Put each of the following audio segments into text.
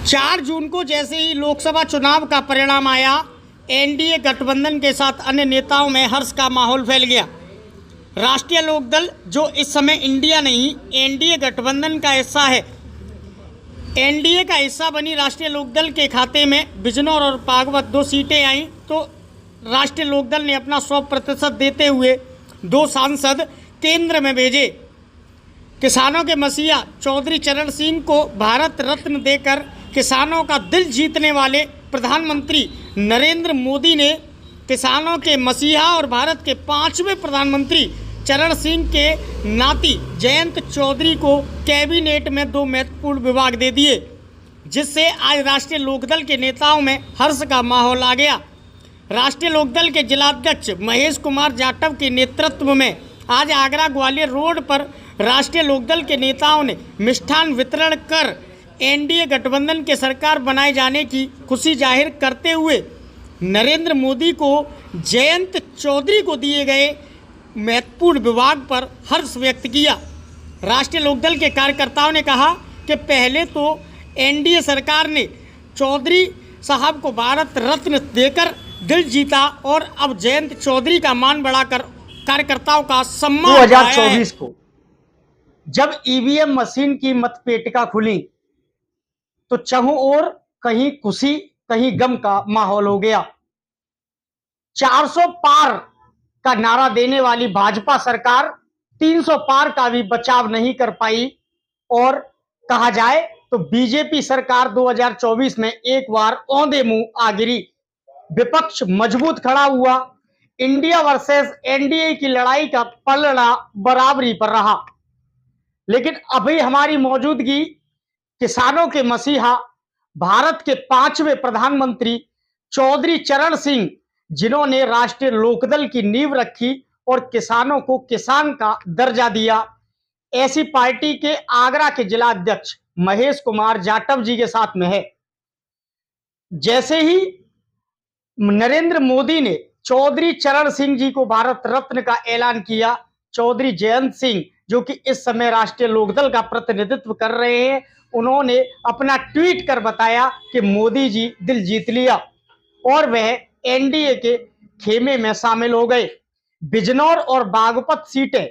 4 जून को जैसे ही लोकसभा चुनाव का परिणाम आया, एनडीए गठबंधन के साथ अन्य नेताओं में हर्ष का माहौल फैल गया। राष्ट्रीय लोकदल, जो इस समय इंडिया नहीं एनडीए गठबंधन का हिस्सा है, एनडीए का हिस्सा बनी राष्ट्रीय लोकदल के खाते में बिजनौर और बागपत 2 सीटें आईं, तो राष्ट्रीय लोकदल ने अपना 100% देते हुए 2 सांसद केंद्र में भेजे। किसानों के मसीहा चौधरी चरण सिंह को भारत रत्न देकर किसानों का दिल जीतने वाले प्रधानमंत्री नरेंद्र मोदी ने किसानों के मसीहा और भारत के 5वें प्रधानमंत्री चरण सिंह के नाती जयंत चौधरी को कैबिनेट में 2 महत्वपूर्ण विभाग दे दिए, जिससे आज राष्ट्रीय लोकदल के नेताओं में हर्ष का माहौल आ गया। राष्ट्रीय लोकदल के जिलाध्यक्ष महेश कुमार जाटव के नेतृत्व में आज आगरा ग्वालियर रोड पर राष्ट्रीय लोकदल के नेताओं ने मिष्ठान वितरण कर एनडीए गठबंधन के सरकार बनाए जाने की खुशी जाहिर करते हुए नरेंद्र मोदी को जयंत चौधरी को दिए गए महत्वपूर्ण विभाग पर हर्ष व्यक्त किया। राष्ट्रीय लोकदल के कार्यकर्ताओं ने कहा कि पहले तो एनडीए सरकार ने चौधरी साहब को भारत रत्न देकर दिल जीता और अब जयंत चौधरी का मान बढ़ाकर कार्यकर्ताओं का सम्मान 2024 को जब ईवीएम मशीन की मतपेटिका खुली तो चारों ओर कहीं खुशी कहीं गम का माहौल हो गया। 400 पार का नारा देने वाली भाजपा सरकार 300 पार का भी बचाव नहीं कर पाई और कहा जाए तो बीजेपी सरकार 2024 में एक बार औंधे मुंह आ गिरी। विपक्ष मजबूत खड़ा हुआ। इंडिया वर्सेस एनडीए की लड़ाई का पलड़ा बराबरी पर रहा, लेकिन अभी हमारी मौजूदगी किसानों के मसीहा भारत के 5वें प्रधानमंत्री चौधरी चरण सिंह, जिन्होंने राष्ट्रीय लोकदल की नींव रखी और किसानों को किसान का दर्जा दिया, ऐसी पार्टी के आगरा के जिलाध्यक्ष महेश कुमार जाटव जी के साथ में है। जैसे ही नरेंद्र मोदी ने चौधरी चरण सिंह जी को भारत रत्न का ऐलान किया, चौधरी जयंत सिंह, जो कि इस समय राष्ट्रीय लोकदल का प्रतिनिधित्व कर रहे हैं, उन्होंने अपना ट्वीट कर बताया कि मोदी जी दिल जीत लिया और वह एनडीए के खेमे में शामिल हो गए। बिजनौर और बागपत सीटें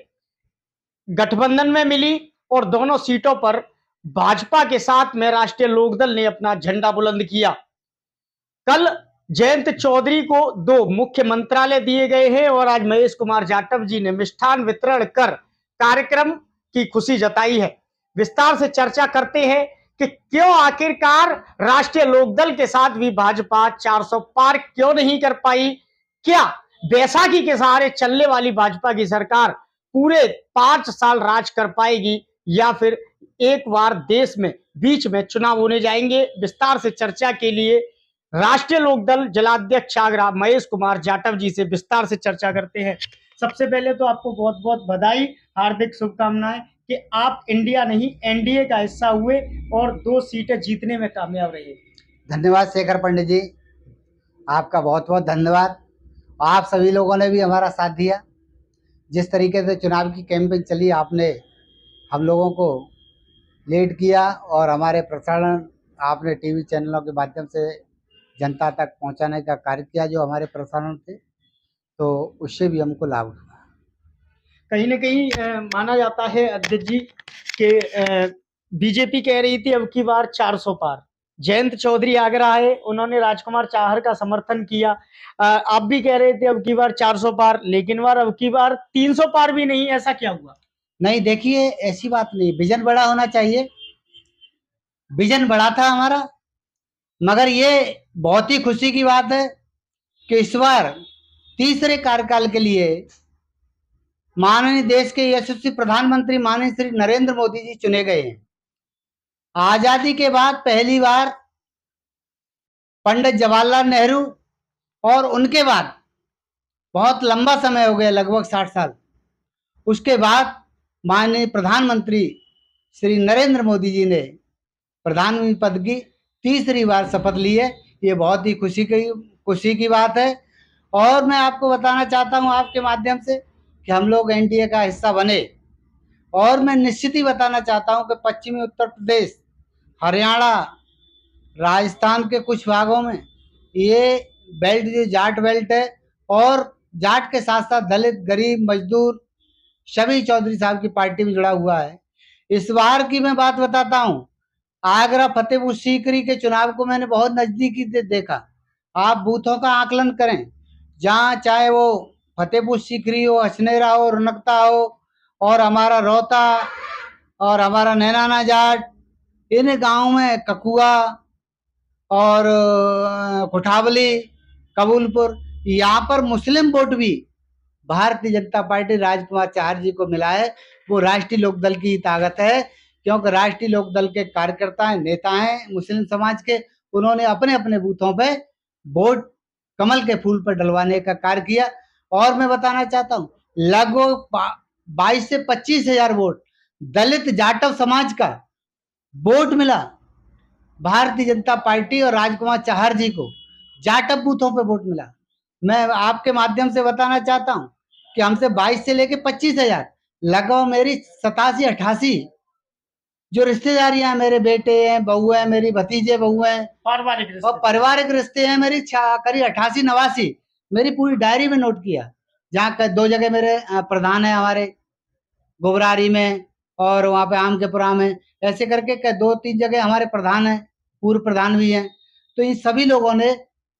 गठबंधन में मिली और दोनों सीटों पर भाजपा के साथ में राष्ट्रीय लोकदल ने अपना झंडा बुलंद किया। कल जयंत चौधरी को 2 मुख्य मंत्रालय दिए गए हैं और आज महेश कुमार जाटव जी ने मिष्ठान वितरण कर कार्यक्रम की खुशी जताई है। विस्तार से चर्चा करते हैं कि क्यों आखिरकार राष्ट्रीय लोकदल के साथ भी भाजपा 400 पार क्यों नहीं कर पाई। क्या बैसाखी के सहारे चलने वाली भाजपा की सरकार पूरे 5 साल राज कर पाएगी या फिर एक बार देश में बीच में चुनाव होने जाएंगे। विस्तार से चर्चा के लिए राष्ट्रीय लोकदल जिलाध्यक्ष आगरा महेश कुमार जाटव जी से विस्तार से चर्चा करते हैं। सबसे पहले तो आपको बहुत बहुत बधाई, हार्दिक शुभकामनाएं कि आप इंडिया नहीं एनडीए का हिस्सा हुए और 2 सीटें जीतने में कामयाब रहे। धन्यवाद शेखर पंडित जी, आपका बहुत बहुत धन्यवाद। आप सभी लोगों ने भी हमारा साथ दिया। जिस तरीके से चुनाव की कैंपेन चली, आपने हम लोगों को लीड किया और हमारे प्रसारण आपने टीवी चैनलों के माध्यम से जनता तक पहुंचाने का कार्य किया, जो हमारे प्रसारण थे, तो उससे भी हमको लाभ हुआ। कहीं ना कहीं माना जाता है अध्यक्ष जी कि बीजेपी कह रही थी अब की बार 400 पार। जयंत चौधरी आगरा है, उन्होंने राजकुमार चाहर का समर्थन किया। आप भी कह रहे थे अब की बार 400 पार, लेकिन अब की बार 300 पार भी नहीं। ऐसा क्या हुआ? नहीं, देखिए ऐसी बात नहीं, विजन बड़ा होना चाहिए। विजन बड़ा था हमारा, मगर ये बहुत ही खुशी की बात है कि इस बार तीसरे कार्यकाल के लिए माननीय देश के यशस्वी प्रधानमंत्री माननीय श्री नरेंद्र मोदी जी चुने गए हैं। आजादी के बाद पहली बार पंडित जवाहरलाल नेहरू और उनके बाद बहुत लंबा समय हो गया, लगभग 60 साल, उसके बाद माननीय प्रधानमंत्री श्री नरेंद्र मोदी जी ने प्रधानमंत्री पद की तीसरी बार शपथ ली है। ये बहुत ही खुशी की बात है और मैं आपको बताना चाहता हूं आपके माध्यम से कि हम लोग एनडीए का हिस्सा बने और मैं निश्चित ही बताना चाहता हूं कि पश्चिमी उत्तर प्रदेश, हरियाणा, राजस्थान के कुछ भागों में ये बेल्ट जो जाट बेल्ट है, और जाट के साथ साथ दलित, गरीब, मजदूर सभी चौधरी साहब की पार्टी में जुड़ा हुआ है। इस बार की मैं बात बताता हूँ, आगरा फतेहपुर सीकरी के चुनाव को मैंने बहुत नजदीकी से देखा। आप बूथों का आकलन करें, जहाँ चाहे वो फतेहपुर सीकरी हो, अछनेरा हो, रुनकता हो, और हमारा रोहता और हमारा नैनाना जाट, इन गांव में ककुआ और कोठावली, कबूलपुर, यहाँ पर मुस्लिम वोट भी भारतीय जनता पार्टी राजकुमार चाहर जी को मिला है। वो राष्ट्रीय लोकदल की ताकत है, क्योंकि राष्ट्रीय लोकदल के कार्यकर्ता हैं, नेता हैं मुस्लिम समाज के, उन्होंने अपने अपने बूथों पे वोट कमल के फूल पर डलवाने का कार्य किया। और मैं बताना चाहता हूँ, लगभग 22 से 25 हजार वोट दलित जाटव समाज का वोट मिला भारतीय जनता पार्टी और राजकुमार चाहर जी को, जाटव बूथों पे वोट मिला। मैं आपके माध्यम से बताना चाहता हूं कि हमसे 22 से लेके 25 हजार, लगभग मेरी 87-88 जो रिश्तेदारियां हैं, मेरे बेटे हैं, बहू है, मेरी भतीजे बहू हैं, और पारिवारिक रिश्ते हैं मेरी करीब 88-89 मेरी पूरी डायरी में नोट किया। जहाँ 2 जगह मेरे प्रधान है हमारे, गोबरारी में और वहाँ पे आमकेपुरा में, ऐसे करके 2-3 जगह हमारे प्रधान हैं, पूर्व प्रधान भी हैं। तो इन सभी लोगों ने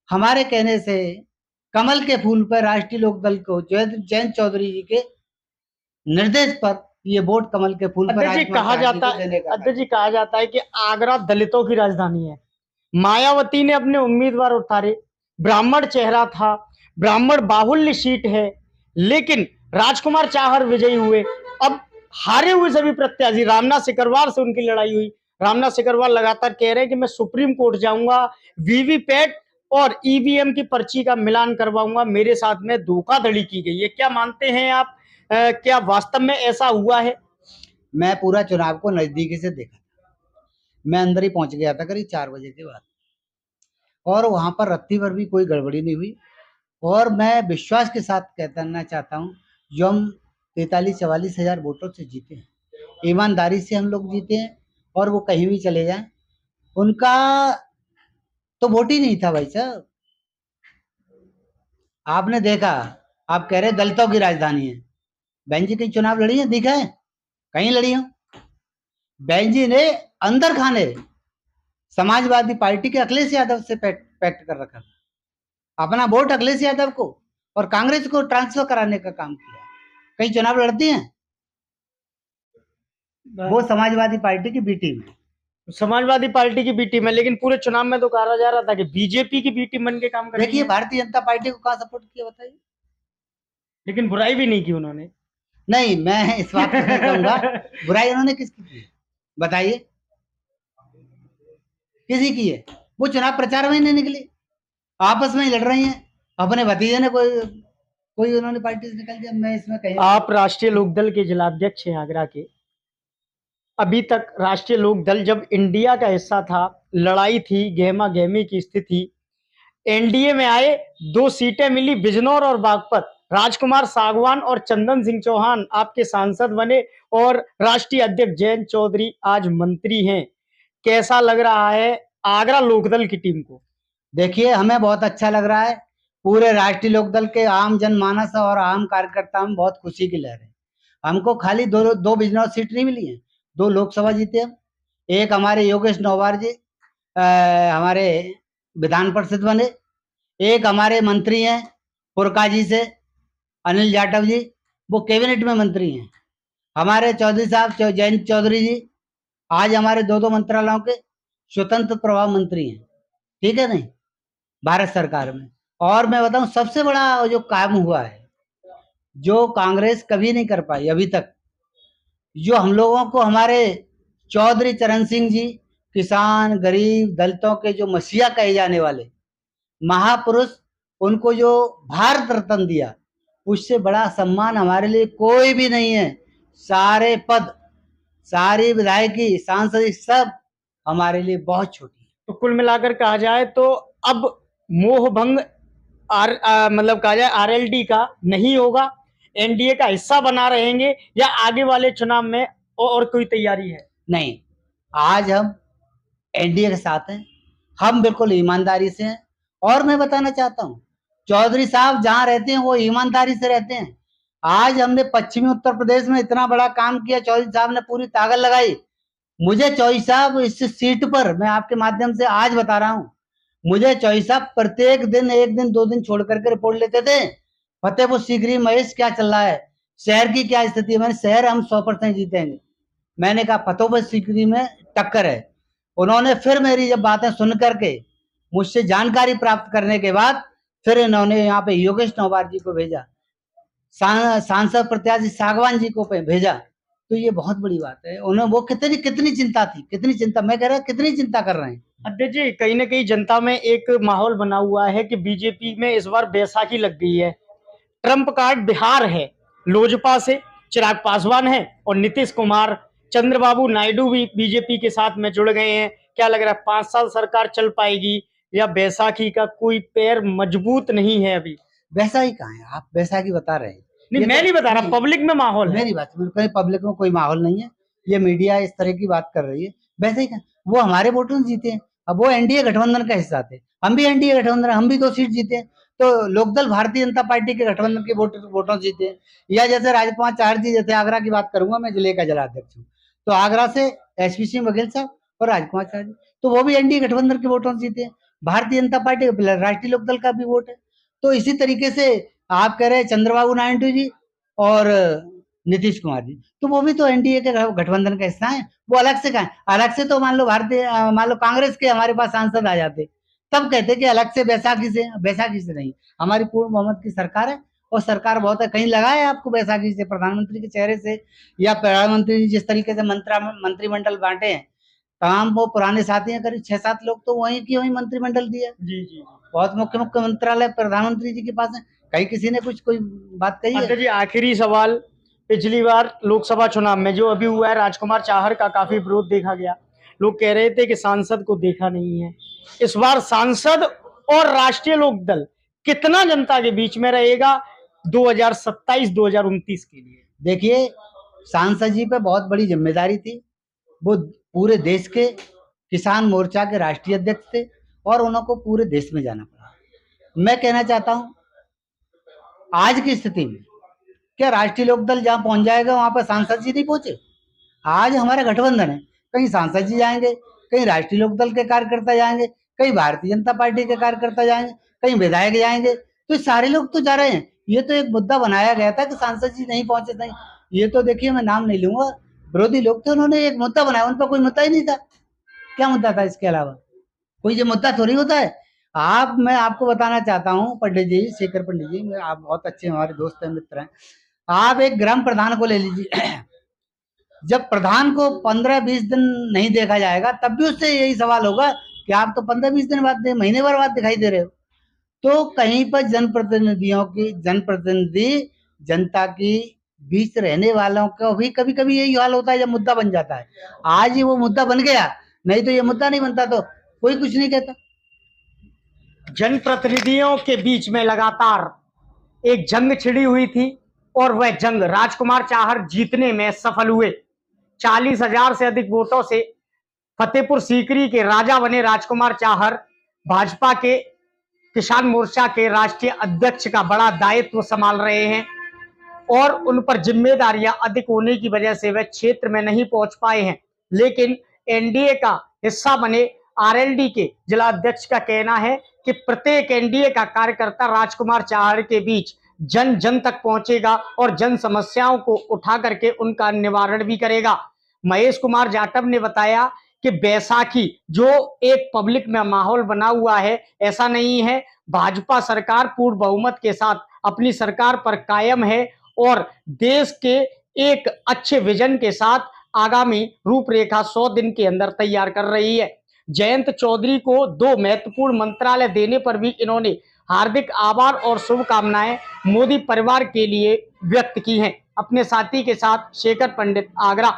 हमारे कहने से कमल के फूल पर राष्ट्रीय लोकदल को जयंत चौधरी जी के निर्देश पर ये वोट कमल के फूल पर अध्यक्ष जी कहा जाता है कि आगरा दलितों की राजधानी है। मायावती ने अपने उम्मीदवार उतारे, ब्राह्मण चेहरा था, ब्राह्मण बाहुल्य सीट है, लेकिन राजकुमार चाहर विजयी हुए। अब हारे हुए सभी प्रत्याशी, रामनाथ सिकरवार से उनकी लड़ाई हुई। रामनाथ सिकरवार लगातार कह रहे हैं कि मैं सुप्रीम कोर्ट जाऊंगा, वीवीपैट और ईवीएम की पर्ची का मिलान करवाऊंगा, मेरे साथ में धोखाधड़ी की गई है। क्या मानते हैं आप, क्या वास्तव में ऐसा हुआ है? मैं पूरा चुनाव को नजदीकी से देखा था, मैं अंदर ही पहुंच गया था करीब 4 बजे के बाद, और वहां पर रत्ती भर भी कोई गड़बड़ी नहीं हुई। और मैं विश्वास के साथ कहना चाहता हूं, जो हम 43-44 हजार वोटों से जीते हैं, ईमानदारी से हम लोग जीते हैं, और वो कहीं भी चले जाएं, उनका तो वोट ही नहीं था भाई साहब। आपने देखा, आप कह रहे दलितों की राजधानी है, बहन जी कहीं चुनाव लड़ी है, दिखा है कहीं लड़ी हो? बहन जी ने अंदर खाने समाजवादी पार्टी के अखिलेश यादव से पैक्ट कर रखा था, अपना वोट अखिलेश यादव को और कांग्रेस को ट्रांसफर कराने का काम किया। कहीं चुनाव लड़ती हैं वो समाजवादी पार्टी की बी टीम है, समाजवादी पार्टी की बी टीम है, लेकिन पूरे चुनाव में तो कहा जा रहा था कि बीजेपी की बी टीम बन के काम कर रही है। देखिए भारतीय जनता पार्टी को कहाँ सपोर्ट किया बताइए? लेकिन बुराई भी नहीं की उन्होंने। नहीं, मैं इस बात को नहीं कहूंगा, बुराई उन्होंने किसकी की बताइए? किसी की है? वो चुनाव प्रचार में ही नहीं निकली, आपस में ही लड़ रही हैं। अपने भतीजे ने कोई उन्होंने पार्टी से निकल दिया। मैं इसमें कहीं, आप राष्ट्रीय लोकदल के जिलाध्यक्ष हैं आगरा के। अभी तक राष्ट्रीय लोकदल जब इंडिया का हिस्सा था, लड़ाई थी, गहमा गहमी की स्थिति, एनडीए में आए, 2 सीटें मिली, बिजनौर और बागपत। राजकुमार सागवान और चंदन सिंह चौहान आपके सांसद बने, और राष्ट्रीय अध्यक्ष जयंत चौधरी आज मंत्री हैं। कैसा लग रहा है आगरा लोकदल की टीम को? देखिए हमें बहुत अच्छा लग रहा है। पूरे राष्ट्रीय लोकदल के आम जनमानस और आम कार्यकर्ता में बहुत खुशी की लहर है। हमको खाली दो बिजनौर सीट नहीं मिली है, 2 लोकसभा जीते हम। एक हमारे योगेश नौवार जी हमारे विधान परिषद बने, एक हमारे मंत्री हैं पुरका जी से अनिल जाटव जी, वो कैबिनेट में मंत्री हैं। हमारे चौधरी साहब जयंत चौधरी जी आज हमारे 2 मंत्रालयों के स्वतंत्र प्रभाव मंत्री हैं, ठीक है नहीं, भारत सरकार में। और मैं बताऊं सबसे बड़ा जो काम हुआ है, जो कांग्रेस कभी नहीं कर पाई अभी तक, जो हम लोगों को हमारे चौधरी चरण सिंह जी, किसान, गरीब, दलितों के जो मसीहा कहे जाने वाले महापुरुष, उनको जो भारत रत्न दिया, उससे बड़ा सम्मान हमारे लिए कोई भी नहीं है। सारे पद, सारी विधायकी, सांसद, सब हमारे लिए बहुत छोटी है। तो कुल मिलाकर कहा जाए तो अब मोह भंग मतलब कहा जाए आरएलडी का नहीं होगा, एनडीए का हिस्सा बना रहेंगे, या आगे वाले चुनाव में और कोई तैयारी है? नहीं, आज हम एनडीए के साथ हैं, हम बिल्कुल ईमानदारी से हैं। और मैं बताना चाहता हूँ, चौधरी साहब जहाँ रहते हैं वो ईमानदारी से रहते हैं। आज हमने पश्चिमी उत्तर प्रदेश में इतना बड़ा काम किया, चौधरी साहब ने पूरी ताकत लगाई। मुझे चौधरी साहब इस सीट पर, मैं आपके माध्यम से आज बता रहा हूँ, मुझे चौधरी साहब प्रत्येक दिन 1 दिन 2 दिन छोड़ करके रिपोर्ट लेते थे, फतेहपुर सीकरी महेश क्या चल रहा है, शहर की क्या स्थिति है। मैंने शहर हम 100% जीतेंगे। मैंने कहा फतेहपुर सीकरी में टक्कर है। उन्होंने फिर मेरी जब बातें सुन करके, मुझसे जानकारी प्राप्त करने के बाद, फिर इन्होंने यहाँ पे योगेश नौबार जी को भेजा, सांसद प्रत्याशी सागवान जी को भेजा। तो ये बहुत बड़ी बात है। उन्हें वो कितनी कितनी चिंता थी, कितनी चिंता, मैं कह रहा कितनी चिंता कर रहे हैं। अध्यक्ष जी, कहीं ना कहीं जनता में एक माहौल बना हुआ है कि बीजेपी में इस बार बैसाखी लग गई है। ट्रम्प कार्ड बिहार है, लोजपा से चिराग पासवान है और नीतीश कुमार, चंद्रबाबू नायडू भी बीजेपी के साथ में जुड़ गए हैं। क्या लग रहा है, 5 साल सरकार चल पाएगी या बैसाखी का कोई पैर मजबूत नहीं है अभी? बैसाखी कहाँ है? आप बैसाखी बता रहे हैं। नहीं, मैं नहीं बता रहा, पब्लिक में माहौल है। मेरी बात बिल्कुल, पब्लिक में कोई माहौल नहीं है। ये मीडिया इस तरह की बात कर रही है। वैसे ही वो हमारे वोटों से जीते हैं। अब वो एनडीए गठबंधन का हिस्सा थे, हम भी एनडीए गठबंधन, हम भी 2 सीट जीते हैं। तो लोकदल भारतीय जनता पार्टी के गठबंधन के वोटों से जीते हैं। या जैसे राजकुमार चाहर जी, जैसे आगरा की बात करूंगा, मैं जिले का जिलाध्यक्ष हूँ, तो आगरा से एसपी सिंह बघेल साहब और राजकुमार चाहर जी, तो वो भी एनडीए गठबंधन के वोटों से जीते हैं। भारतीय जनता पार्टी, राष्ट्रीय लोकदल का भी वोट है। तो इसी तरीके से आप कह रहे हैं चंद्रबाबू नायडू जी और नीतीश कुमार जी, तो वो भी तो एनडीए के गठबंधन का हिस्सा है। वो अलग से कहा, अलग से तो मान लो मान लो कांग्रेस के हमारे पास सांसद आ जाते, तब कहते कि अलग से बैसाखी से नहीं। हमारी पूर्ण बहुमत की सरकार है और सरकार बहुत है। कहीं लगा है आपको बैसाखी से, प्रधानमंत्री के चेहरे से, या प्रधानमंत्री जी जिस तरीके से मंत्रिमंडल बांटे हैं, तमाम वो पुराने साथी हैं, करीब 6-7 लोग तो वहीं की वहीं मंत्रिमंडल दिया। जी जी। बहुत मुख्य मंत्रालय प्रधानमंत्री जी के पास है। कहीं किसी ने कोई बात कही है? अध्यक्ष जी, आखिरी सवाल, पिछली बार लोकसभा चुनाव में जो अभी हुआ है, राजकुमार चाहर का काफी विरोध देखा गया। लोग कह रहे थे कि सांसद को देखा नहीं है। इस बार सांसद और राष्ट्रीय लोकदल कितना जनता के बीच में रहेगा 2027-2029 के लिए? देखिए, सांसद जी पे बहुत बड़ी जिम्मेदारी थी। वो पूरे देश के किसान मोर्चा के राष्ट्रीय अध्यक्ष थे और उनको पूरे देश में जाना पड़ा। मैं कहना चाहता हूं, आज की स्थिति में क्या राष्ट्रीय लोकदल जहां पहुंच जाएगा वहां पर सांसद जी नहीं पहुंचे? आज हमारा गठबंधन है, कहीं सांसद जी जाएंगे, कहीं राष्ट्रीय लोकदल के कार्यकर्ता जाएंगे, कहीं भारतीय जनता पार्टी के कार्यकर्ता जाएंगे, कहीं विधायक जाएंगे। तो सारे लोग तो जा रहे हैं। ये तो एक मुद्दा बनाया गया था कि सांसद जी नहीं पहुंचे नहीं। ये तो देखिए, मैं नाम नहीं लूंगा, विरोधी लोग थे, उन्होंने एक मुद्दा बनाया, उन पर कोई मुद्दा ही नहीं था। क्या मुद्दा था इसके अलावा? कोई ये मुद्दा थोड़ी होता है। मैं आपको बताना चाहता हूँ पंडित जी, शेखर पंडित जी, आप बहुत अच्छे हमारे दोस्त हैं, मित्र हैं। आप एक ग्राम प्रधान को ले लीजिए, जब प्रधान को 15-20 दिन नहीं देखा जाएगा, तब भी उससे यही सवाल होगा कि आप तो 15-20 दिन बाद, महीने भर बाद दिखाई दे रहे हो। तो कहीं पर जनप्रतिनिधि जनता की बीच रहने वालों का भी कभी कभी यही हाल होता है जब मुद्दा बन जाता है। आज ही वो मुद्दा बन गया, नहीं तो ये मुद्दा नहीं बनता तो कोई कुछ नहीं कहता। जनप्रतिनिधियों के बीच में लगातार एक जंग छिड़ी हुई थी और वह जंग राजकुमार चाहर जीतने में सफल हुए। 40,000 से अधिक वोटों से फतेहपुर सीकरी के राजा बने राजकुमार चाहर। भाजपा के किसान मोर्चा के राष्ट्रीय अध्यक्ष का बड़ा दायित्व संभाल रहे हैं और उन पर जिम्मेदारियां अधिक होने की वजह से वह क्षेत्र में नहीं पहुंच पाए हैं। लेकिन एनडीए का हिस्सा बने आरएलडी के जिला अध्यक्ष का कहना है कि प्रत्येक एनडीए का कार्यकर्ता राजकुमार चाहर के बीच जन जन तक पहुंचेगा और जन समस्याओं को उठा करके उनका निवारण भी करेगा। महेश कुमार जाटव ने बताया कि बैसाखी जो एक पब्लिक में माहौल बना हुआ है, ऐसा नहीं है। भाजपा सरकार पूर्ण बहुमत के साथ अपनी सरकार पर कायम है और देश के एक अच्छे विजन के साथ आगामी रूपरेखा 100 दिन के अंदर तैयार कर रही है। जयंत चौधरी को 2 महत्वपूर्ण मंत्रालय देने पर भी इन्होंने हार्दिक आभार और शुभकामनाएं मोदी परिवार के लिए व्यक्त की हैं। अपने साथी के साथ शेखर पंडित, आगरा।